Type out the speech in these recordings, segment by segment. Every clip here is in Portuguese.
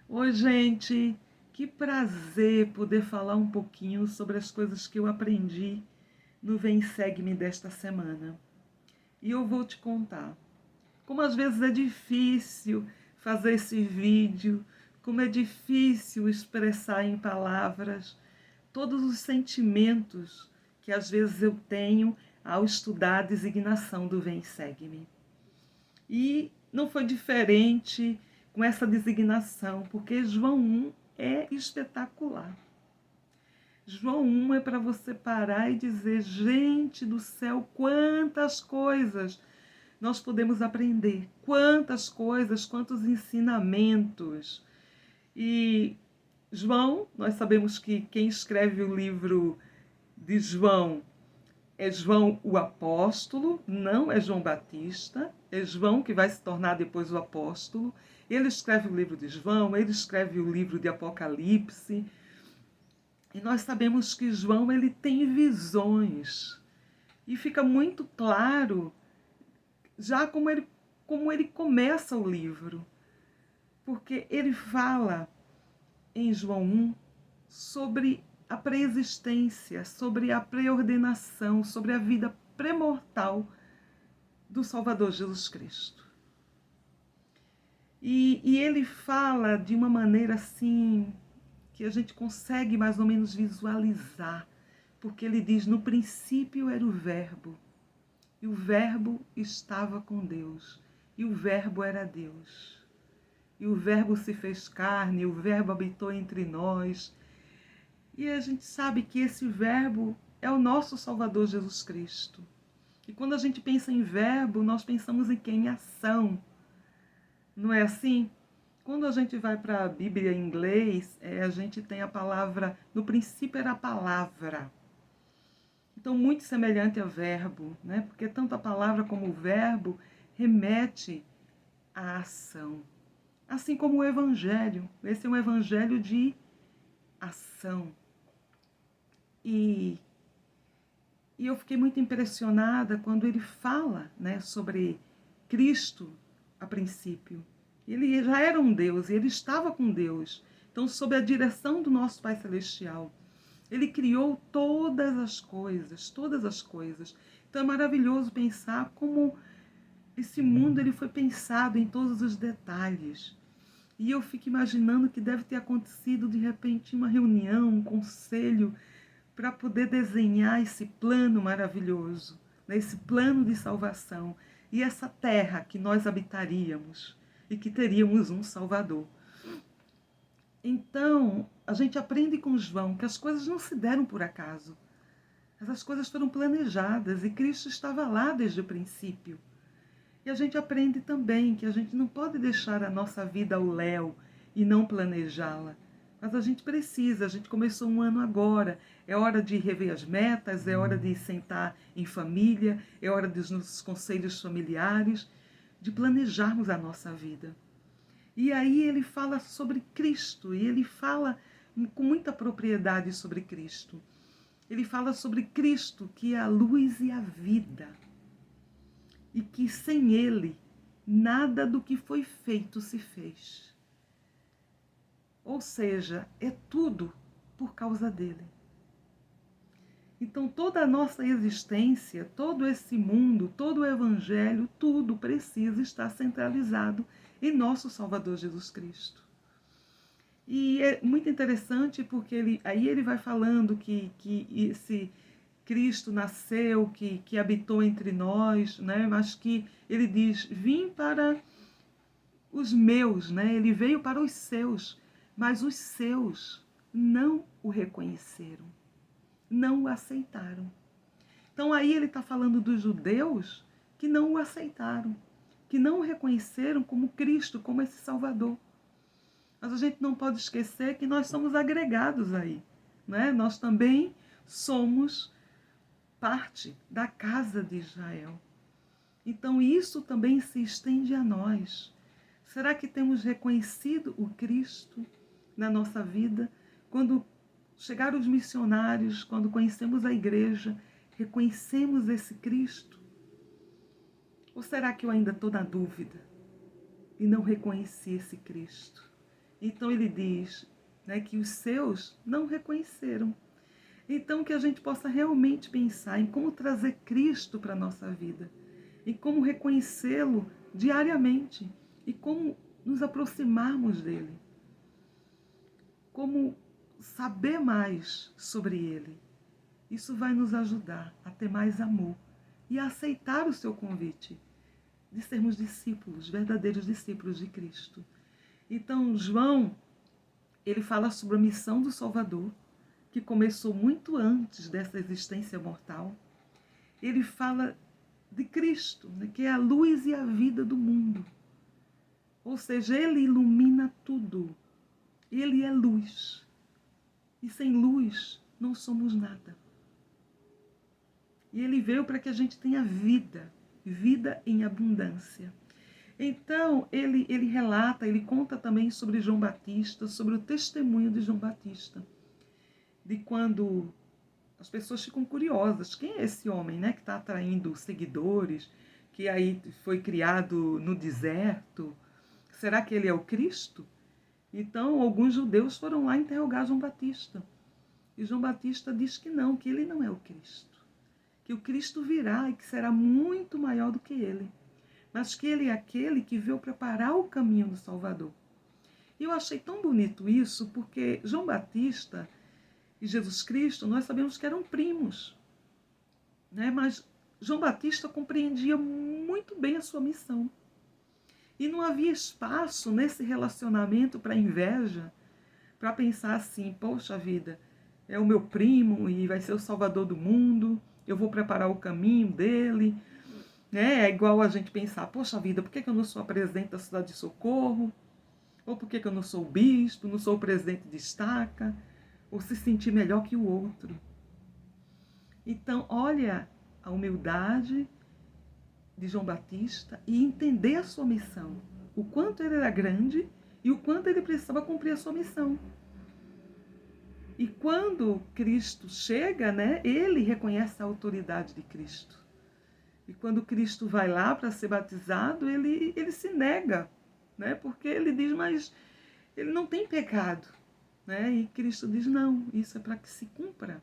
Oi, gente! Que prazer poder falar um pouquinho sobre as coisas que eu aprendi no Vem Segue-me desta semana. E eu vou te contar como às vezes é difícil fazer esse vídeo, como é difícil expressar em palavras todos os sentimentos que às vezes eu tenho ao estudar a designação do Vem Segue-me. E não foi diferente com essa designação, porque João 1 é espetacular. João 1 é para você parar e dizer: gente do céu, quantas coisas nós podemos aprender, quantas coisas, quantos ensinamentos. E João, nós sabemos que quem escreve o livro de João é João o apóstolo, não é João Batista, é João que vai se tornar depois o apóstolo. Ele escreve o livro de João, ele escreve o livro de Apocalipse. E nós sabemos que João ele tem visões. E fica muito claro já como ele começa o livro. Porque ele fala em João 1 sobre a preexistência, sobre a preordenação, sobre a vida pré-mortal do Salvador Jesus Cristo. E ele fala de uma maneira assim que a gente consegue mais ou menos visualizar, porque ele diz: no princípio era o Verbo, e o Verbo estava com Deus, e o Verbo era Deus. E o Verbo se fez carne, e o Verbo habitou entre nós. E a gente sabe que esse Verbo é o nosso Salvador Jesus Cristo. E quando a gente pensa em verbo, nós pensamos em quem? Em ação. Não é assim? Quando a gente vai para a Bíblia em inglês, a gente tem a palavra, no princípio era a palavra. Então, muito semelhante a verbo, né? Porque tanto a palavra como o verbo remete à ação. Assim como o evangelho. Esse é um evangelho de ação. E eu fiquei muito impressionada quando ele fala, né, sobre Cristo a princípio. Ele já era um Deus e ele estava com Deus. Então, sob a direção do nosso Pai Celestial, ele criou todas as coisas, todas as coisas. Então é maravilhoso pensar como esse mundo ele foi pensado em todos os detalhes. E eu fico imaginando que deve ter acontecido de repente uma reunião, um conselho, para poder desenhar esse plano maravilhoso, né? Esse plano de salvação e essa terra que nós habitaríamos e que teríamos um Salvador. Então, a gente aprende com João que as coisas não se deram por acaso. Essas coisas foram planejadas e Cristo estava lá desde o princípio. E a gente aprende também que a gente não pode deixar a nossa vida ao léu e não planejá-la. Mas a gente começou um ano agora. É hora de rever as metas, é hora de sentar em família, é hora dos nossos conselhos familiares, de planejarmos a nossa vida. E aí ele fala sobre Cristo, e ele fala com muita propriedade sobre Cristo. Ele fala sobre Cristo, que é a luz e a vida. E que sem ele, nada do que foi feito se fez. Ou seja, é tudo por causa dele. Então toda a nossa existência, todo esse mundo, todo o evangelho, tudo precisa estar centralizado em nosso Salvador Jesus Cristo. E é muito interessante porque aí ele vai falando que esse Cristo nasceu, que habitou entre nós, né? Mas que ele diz: vim para os meus, né? Ele veio para os seus, mas os seus não o reconheceram, não o aceitaram. Então aí ele está falando dos judeus que não o aceitaram, que não o reconheceram como Cristo, como esse Salvador. Mas a gente não pode esquecer que nós somos agregados aí, né? Nós também somos parte da casa de Israel. Então isso também se estende a nós. Será que temos reconhecido o Cristo na nossa vida? Quando chegaram os missionários, quando conhecemos a igreja, reconhecemos esse Cristo? Ou será que eu ainda estou na dúvida e não reconheci esse Cristo? Então ele diz, né, que os seus não reconheceram. Então que a gente possa realmente pensar em como trazer Cristo para a nossa vida, em como reconhecê-lo diariamente e como nos aproximarmos dele, como saber mais sobre ele. Isso vai nos ajudar a ter mais amor e a aceitar o seu convite de sermos discípulos, verdadeiros discípulos de Cristo. Então, João, ele fala sobre a missão do Salvador, que começou muito antes dessa existência mortal. Ele fala de Cristo, né, que é a luz e a vida do mundo. Ou seja, ele ilumina tudo. Ele é luz. E sem luz não somos nada. E ele veio para que a gente tenha vida, vida em abundância. Então, ele relata, ele conta também sobre João Batista, sobre o testemunho de João Batista, de quando as pessoas ficam curiosas. Quem é esse homem, né, que está atraindo seguidores, que aí foi criado no deserto? Será que ele é o Cristo? Então, alguns judeus foram lá interrogar João Batista. E João Batista diz que não, que ele não é o Cristo. Que o Cristo virá e que será muito maior do que ele. Mas que ele é aquele que veio preparar o caminho do Salvador. E eu achei tão bonito isso, porque João Batista e Jesus Cristo, nós sabemos que eram primos, né? Mas João Batista compreendia muito bem a sua missão. E não havia espaço nesse relacionamento para inveja, para pensar assim, poxa vida, é o meu primo e vai ser o salvador do mundo, eu vou preparar o caminho dele. É igual a gente pensar, poxa vida, por que eu não sou a presidente da cidade de Socorro? Ou por que eu não sou o bispo, não sou o presidente de estaca? Ou se sentir melhor que o outro. Então, olha a humildade de João Batista e entender a sua missão. O quanto ele era grande e o quanto ele precisava cumprir a sua missão. E quando Cristo chega, né, ele reconhece a autoridade de Cristo. E quando Cristo vai lá para ser batizado, ele se nega, né, porque ele diz, mas ele não tem pecado. Né? E Cristo diz, não, isso é para que se cumpra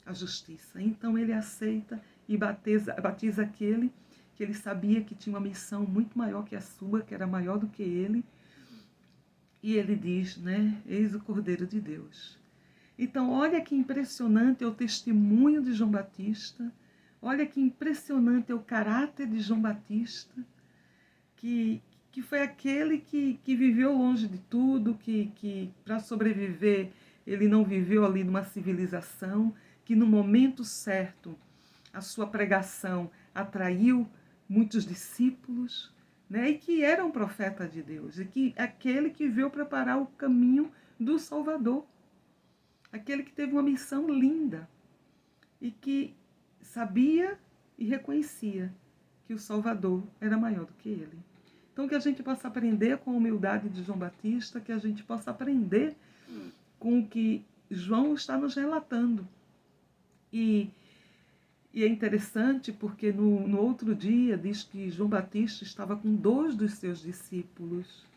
a justiça. Então ele aceita e batiza aquele que ele sabia que tinha uma missão muito maior que a sua, que era maior do que ele. E ele diz, né, eis o Cordeiro de Deus. Então olha que impressionante é o testemunho de João Batista, olha que impressionante é o caráter de João Batista, que foi aquele que viveu longe de tudo, que para sobreviver ele não viveu ali numa civilização, que no momento certo a sua pregação atraiu muitos discípulos, né, e que era um profeta de Deus, e que aquele que veio preparar o caminho do Salvador, aquele que teve uma missão linda e que sabia e reconhecia que o Salvador era maior do que ele. Então que a gente possa aprender com a humildade de João Batista, que a gente possa aprender com o que João está nos relatando. E é interessante porque no outro dia diz que João Batista estava com 2 dos seus discípulos.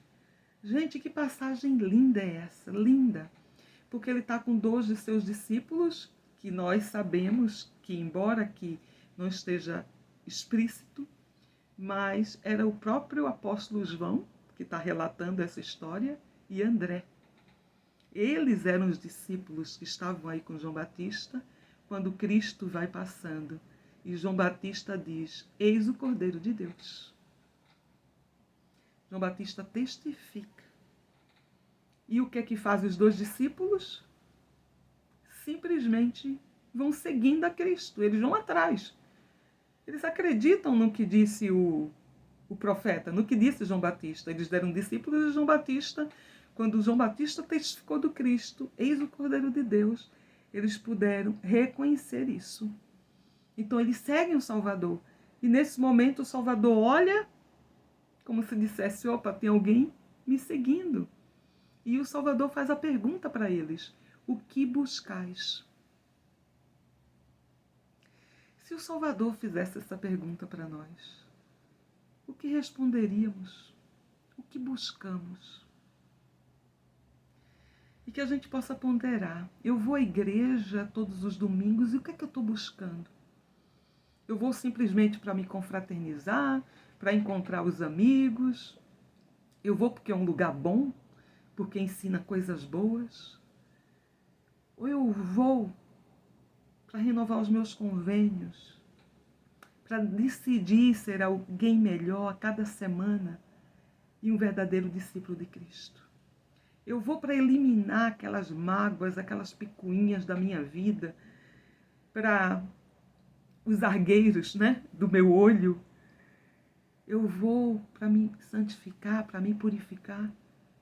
Gente, que passagem linda é essa, linda. Porque ele está com 2 de seus discípulos, que nós sabemos que, embora que não esteja explícito, mas era o próprio apóstolo João, que está relatando essa história, e André. Eles eram os discípulos que estavam aí com João Batista, quando Cristo vai passando. E João Batista diz, eis o Cordeiro de Deus. João Batista testifica. E o que é que fazem os 2 discípulos? Simplesmente vão seguindo a Cristo, eles vão atrás. Eles acreditam no que disse o profeta, no que disse João Batista. Eles deram discípulos de João Batista. Quando João Batista testificou do Cristo, eis o Cordeiro de Deus, eles puderam reconhecer isso. Então eles seguem o Salvador. E nesse momento o Salvador olha, como se dissesse, opa, tem alguém me seguindo. E o Salvador faz a pergunta para eles, o que buscais? Se o Salvador fizesse essa pergunta para nós, o que responderíamos? O que buscamos? e que a gente possa ponderar. Eu vou à igreja todos os domingos e o que é que eu estou buscando? Eu vou simplesmente para me confraternizar, para encontrar os amigos? Eu vou porque é um lugar bom, porque ensina coisas boas? Ou eu vou para renovar os meus convênios, para decidir ser alguém melhor a cada semana e um verdadeiro discípulo de Cristo? Eu vou para eliminar aquelas mágoas, aquelas picuinhas da minha vida, para os argueiros, né, do meu olho. Eu vou para me santificar, para me purificar.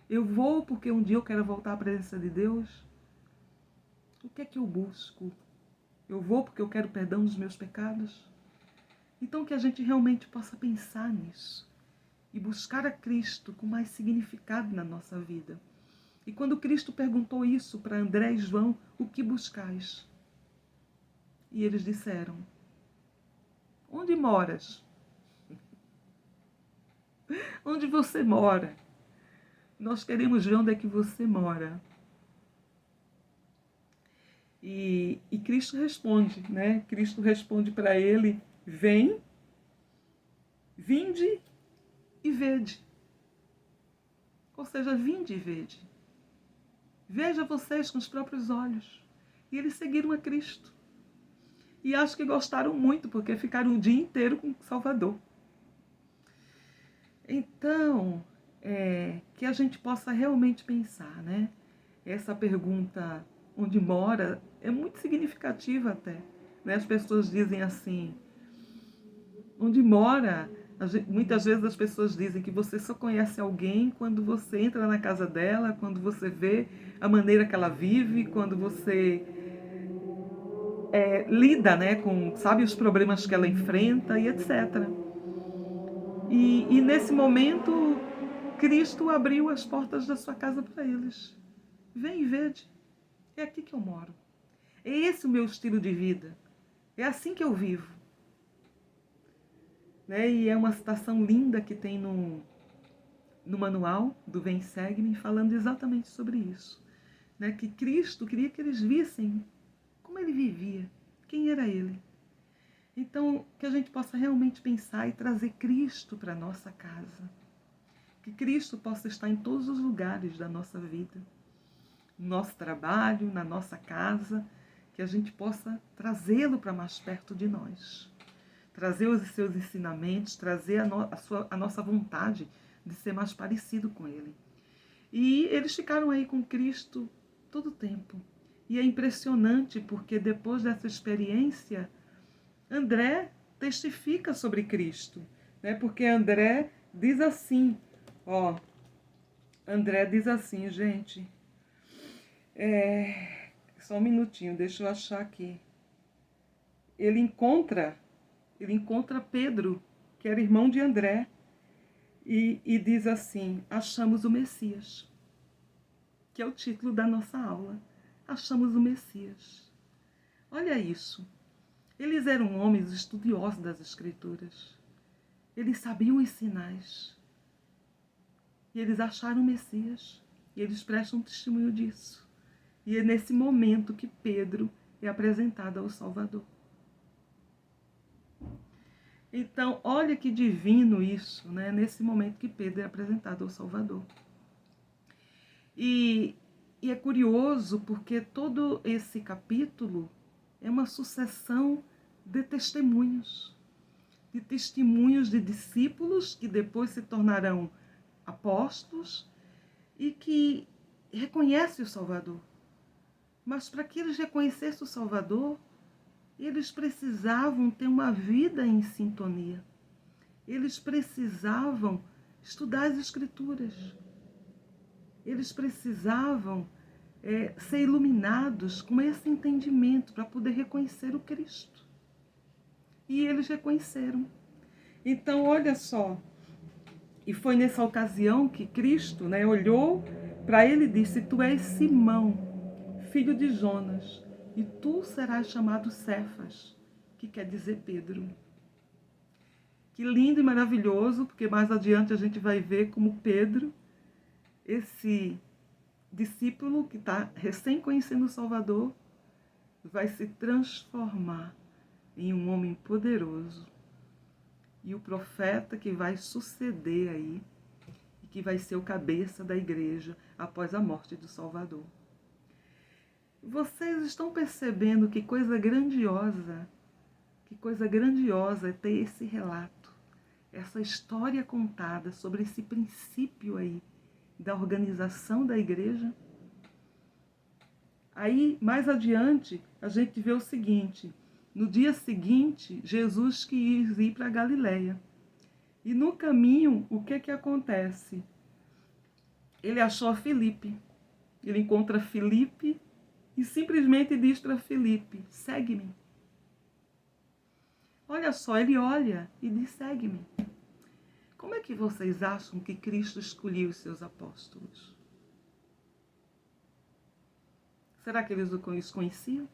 Eu vou porque um dia eu quero voltar à presença de Deus. O que é que eu busco? Eu vou porque eu quero perdão dos meus pecados? Então que a gente realmente possa pensar nisso e buscar a Cristo com mais significado na nossa vida. E quando Cristo perguntou isso para André e João, o que buscais? E eles disseram, onde moras? Onde você mora? Nós queremos ver onde é que você mora. E Cristo responde, né? Cristo responde para ele, vinde e vede. Ou seja, vinde e vede. Veja vocês com os próprios olhos. E eles seguiram a Cristo. E acho que gostaram muito, porque ficaram o dia inteiro com Salvador. Então, que a gente possa realmente pensar, né? Essa pergunta, onde mora, é muito significativa até. Né? As pessoas dizem assim, onde mora, muitas vezes as pessoas dizem que você só conhece alguém quando você entra na casa dela, quando você vê a maneira que ela vive, quando você lida, né, com, sabe, os problemas que ela enfrenta e etc. E nesse momento, Cristo abriu as portas da sua casa para eles. Vem e vede, é aqui que eu moro. É esse o meu estilo de vida. É assim que eu vivo. Né? E é uma citação linda que tem no manual do Vem Segue-me, falando exatamente sobre isso. Né? Que Cristo queria que eles vissem como ele vivia, quem era ele. Então, que a gente possa realmente pensar e trazer Cristo para a nossa casa. Que Cristo possa estar em todos os lugares da nossa vida. No nosso trabalho, na nossa casa, que a gente possa trazê-lo para mais perto de nós. Trazer os seus ensinamentos, trazer a nossa vontade de ser mais parecido com ele. E eles ficaram aí com Cristo todo o tempo. E é impressionante porque depois dessa experiência, André testifica sobre Cristo. Né? Porque André diz assim, André diz assim, gente, só um minutinho, deixa eu achar aqui. Ele encontra Pedro, que era irmão de André, e diz assim, achamos o Messias, que é o título da nossa aula. Achamos o Messias. Olha isso. Eles eram homens estudiosos das Escrituras. Eles sabiam os sinais. E eles acharam o Messias. E eles prestam testemunho disso. E é nesse momento que Pedro é apresentado ao Salvador. Então, olha que divino isso, né? Nesse momento que Pedro é apresentado ao Salvador. E é curioso porque todo esse capítulo é uma sucessão de testemunhos de discípulos que depois se tornarão apóstolos e que reconhecem o Salvador. Mas para que eles reconhecessem o Salvador, eles precisavam ter uma vida em sintonia. Eles precisavam estudar as Escrituras. Eles precisavam ser iluminados com esse entendimento para poder reconhecer o Cristo. E eles reconheceram. Então, olha só. E foi nessa ocasião que Cristo, né, olhou para ele e disse, tu és Simão, filho de Jonas, e tu serás chamado Cefas, que quer dizer Pedro. Que lindo e maravilhoso, porque mais adiante a gente vai ver como Pedro, esse discípulo que está recém conhecendo o Salvador vai se transformar em um homem poderoso. E o profeta que vai suceder aí, e que vai ser o cabeça da igreja após a morte do Salvador. Vocês estão percebendo que coisa grandiosa é ter esse relato, essa história contada sobre esse princípio aí da organização da igreja? Aí, mais adiante, a gente vê o seguinte: no dia seguinte, Jesus quis ir para a Galileia. E no caminho, o que acontece? Ele achou Filipe. Ele encontra Filipe e simplesmente diz para Filipe: segue-me. Olha só, ele olha e diz: segue-me. Como é que vocês acham que Cristo escolheu os seus apóstolos? Será que eles os conheciam?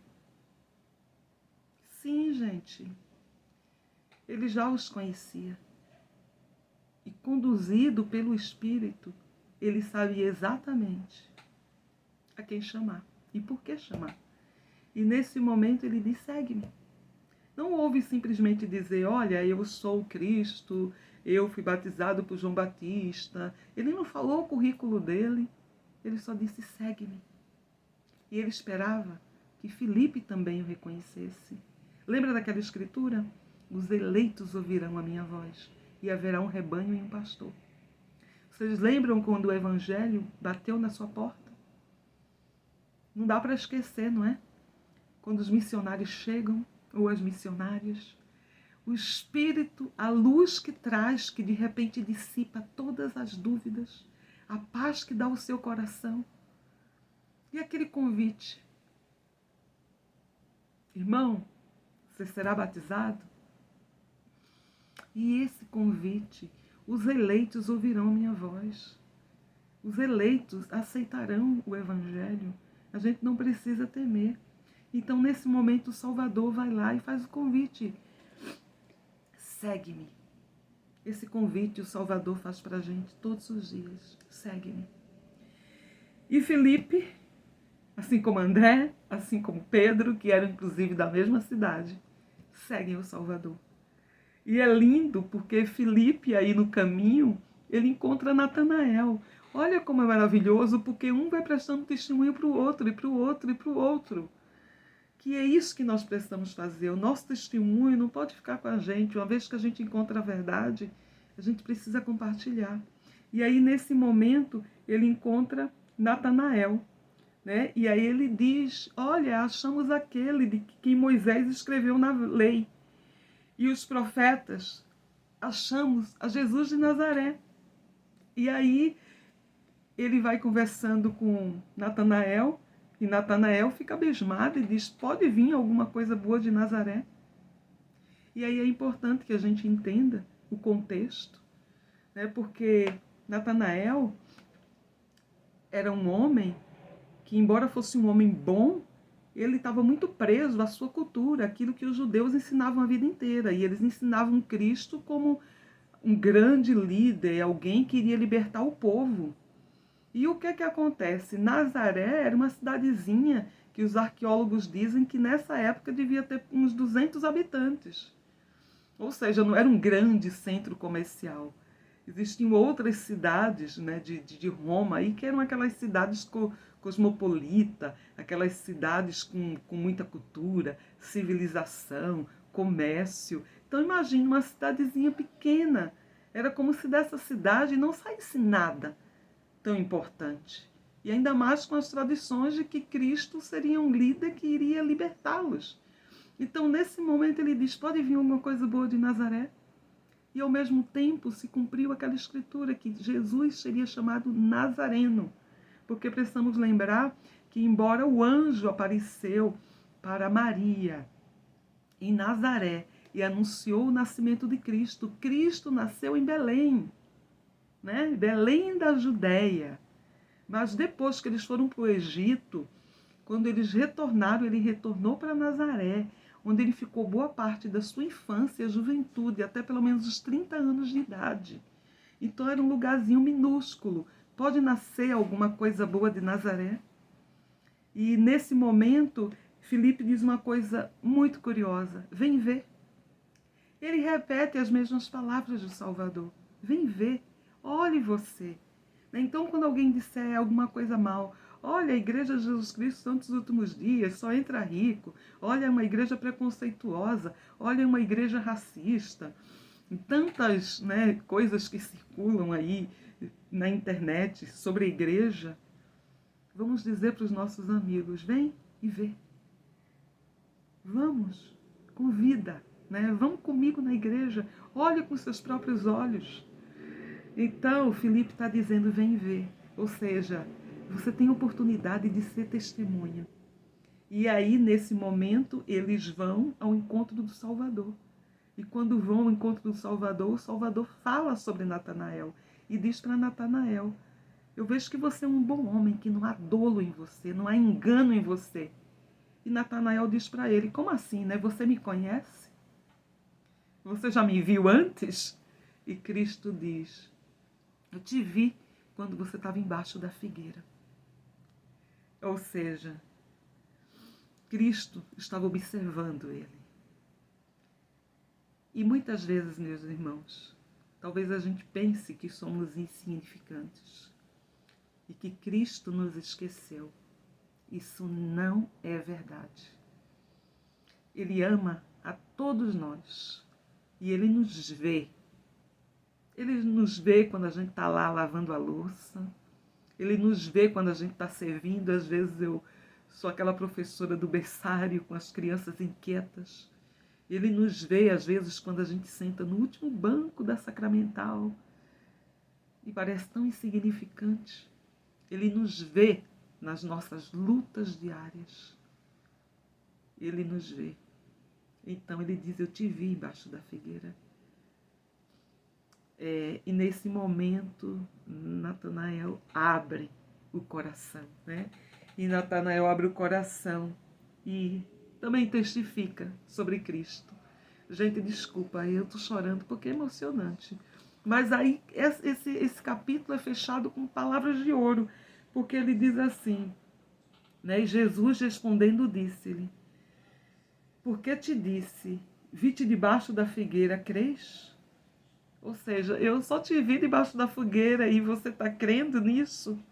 Sim, gente. Ele já os conhecia. E conduzido pelo Espírito, ele sabia exatamente a quem chamar e por que chamar. E nesse momento ele diz: segue-me. Não houve simplesmente dizer: olha, eu sou o Cristo, eu fui batizado por João Batista. Ele não falou o currículo dele, ele só disse: segue-me. E ele esperava que Filipe também o reconhecesse. Lembra daquela escritura? Os eleitos ouvirão a minha voz, e haverá um rebanho e um pastor. Vocês lembram quando o evangelho bateu na sua porta? Não dá para esquecer, não é? Quando os missionários chegam, ou as missionárias, o Espírito, a luz que traz, que de repente dissipa todas as dúvidas, a paz que dá ao seu coração. E aquele convite: irmão, você será batizado? E esse convite, os eleitos ouvirão minha voz. Os eleitos aceitarão o Evangelho. A gente não precisa temer. Então, nesse momento, o Salvador vai lá e faz o convite: segue-me. Esse convite o Salvador faz para a gente todos os dias: segue-me. E Filipe, assim como André, assim como Pedro, que eram inclusive da mesma cidade, seguem o Salvador. E é lindo porque Filipe, aí no caminho, ele encontra Natanael. Olha como é maravilhoso, porque um vai prestando testemunho para o outro, e para o outro, e para o outro. Que é isso que nós precisamos fazer. O nosso testemunho não pode ficar com a gente. Uma vez que a gente encontra a verdade, a gente precisa compartilhar. E aí, nesse momento, ele encontra Natanael. Né? E aí ele diz: olha, achamos aquele de quem Moisés escreveu na lei. E os profetas, achamos a Jesus de Nazaré. E aí ele vai conversando com Natanael, e Natanael fica abismado e diz: pode vir alguma coisa boa de Nazaré? E aí é importante que a gente entenda o contexto, né? Porque Natanael era um homem que, embora fosse um homem bom, ele estava muito preso à sua cultura, aquilo que os judeus ensinavam a vida inteira. E eles ensinavam Cristo como um grande líder, alguém que iria libertar o povo. E o que acontece? Nazaré era uma cidadezinha que os arqueólogos dizem que nessa época devia ter uns 200 habitantes. Ou seja, não era um grande centro comercial. Existiam outras cidades, né, de Roma aí, que eram aquelas cidades cosmopolitas, aquelas cidades com muita cultura, civilização, comércio. Então imagine uma cidadezinha pequena. Era como se dessa cidade não saísse nada tão importante. E ainda mais com as tradições de que Cristo seria um líder que iria libertá-los. Então, nesse momento, ele diz: pode vir alguma coisa boa de Nazaré? E, ao mesmo tempo, se cumpriu aquela escritura que Jesus seria chamado Nazareno. Porque precisamos lembrar que, embora o anjo apareceu para Maria em Nazaré e anunciou o nascimento de Cristo, Cristo nasceu em Belém, né? Belém da Judéia. Mas depois que eles foram para o Egito, quando eles retornaram, ele retornou para Nazaré, onde ele ficou boa parte da sua infância, juventude, até pelo menos os 30 anos de idade. Então era um lugarzinho minúsculo, Pode nascer alguma coisa boa de Nazaré? E nesse momento, Filipe diz uma coisa muito curiosa: vem ver. Ele repete as mesmas palavras do Salvador: vem ver, olhe você. Então, quando alguém disser alguma coisa mal, olha, a Igreja de Jesus Cristo Santos dos Últimos Dias só entra rico, olha, é uma igreja preconceituosa, olha, é uma igreja racista, e tantas, né, coisas que circulam aí na internet sobre a igreja, vamos dizer para os nossos amigos: vem e vê. Vamos, convida, né? Vamos comigo na igreja, olha com seus próprios olhos. Então, Filipe está dizendo: vem ver. Ou seja, você tem oportunidade de ser testemunha. E aí, nesse momento, eles vão ao encontro do Salvador. E quando vão ao encontro do Salvador, o Salvador fala sobre Natanael e diz para Natanael: eu vejo que você é um bom homem, que não há dolo em você, não há engano em você. E Natanael diz para ele: como assim, né? Você me conhece? Você já me viu antes? E Cristo diz: eu te vi quando você estava embaixo da figueira. Ou seja, Cristo estava observando ele. E muitas vezes, meus irmãos, talvez a gente pense que somos insignificantes e que Cristo nos esqueceu. Isso não é verdade. Ele ama a todos nós e Ele nos vê. Ele nos vê quando a gente está lá lavando a louça. Ele nos vê quando a gente está servindo. Às vezes eu sou aquela professora do berçário com as crianças inquietas. Ele nos vê, às vezes, quando a gente senta no último banco da sacramental e parece tão insignificante. Ele nos vê nas nossas lutas diárias. Ele nos vê. Então ele diz: eu te vi embaixo da figueira. E nesse momento, Natanael abre o coração, né? E Natanael abre o coração e também testifica sobre Cristo. Gente, desculpa, eu estou chorando porque é emocionante. Mas aí esse capítulo é fechado com palavras de ouro, porque ele diz assim, né? E Jesus respondendo disse-lhe: por que te disse, vi-te debaixo da figueira, crês? Ou seja, eu só te vi debaixo da fogueira e você está crendo nisso?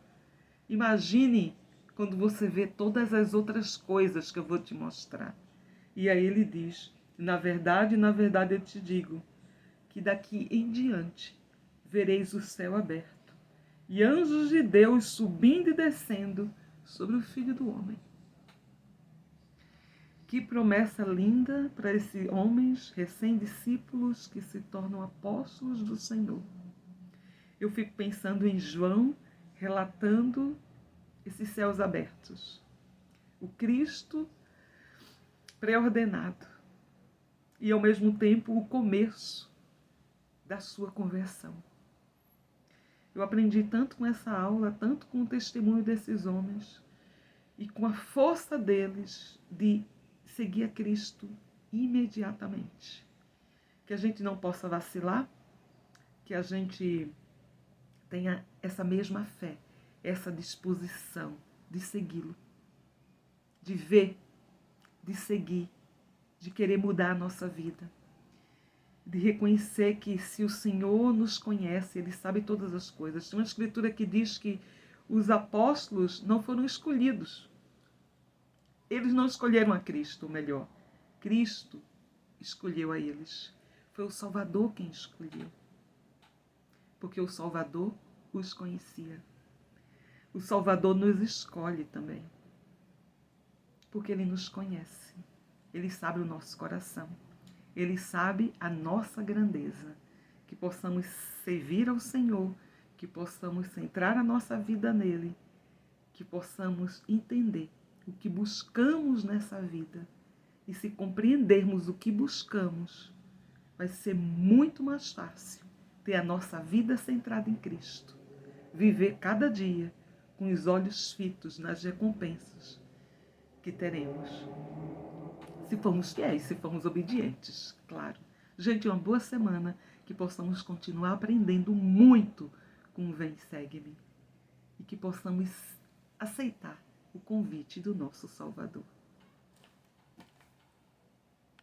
Imagine quando você vê todas as outras coisas que eu vou te mostrar. E aí ele diz: na verdade, eu te digo, que daqui em diante vereis o céu aberto e anjos de Deus subindo e descendo sobre o Filho do Homem. Que promessa linda para esses homens recém-discípulos que se tornam apóstolos do Senhor. Eu fico pensando em João relatando esses céus abertos. O Cristo pré-ordenado e, ao mesmo tempo, o começo da sua conversão. Eu aprendi tanto com essa aula, tanto com o testemunho desses homens e com a força deles de seguir a Cristo imediatamente. Que a gente não possa vacilar, que a gente tenha essa mesma fé, essa disposição de segui-lo, de ver, de seguir, de querer mudar a nossa vida, de reconhecer que se o Senhor nos conhece, Ele sabe todas as coisas. Tem uma escritura que diz que os apóstolos não foram escolhidos. Eles não escolheram a Cristo, ou melhor, Cristo escolheu a eles. Foi o Salvador quem escolheu. Porque o Salvador os conhecia. O Salvador nos escolhe também. Porque Ele nos conhece. Ele sabe o nosso coração. Ele sabe a nossa grandeza. Que possamos servir ao Senhor. Que possamos centrar a nossa vida nele. Que possamos entender o que buscamos nessa vida. E se compreendermos o que buscamos, vai ser muito mais fácil ter a nossa vida centrada em Cristo. Viver cada dia com os olhos fitos nas recompensas que teremos. Se formos fiéis, se formos obedientes, claro. Gente, uma boa semana, que possamos continuar aprendendo muito com o Vem Segue-me. e que possamos aceitar o convite do nosso Salvador.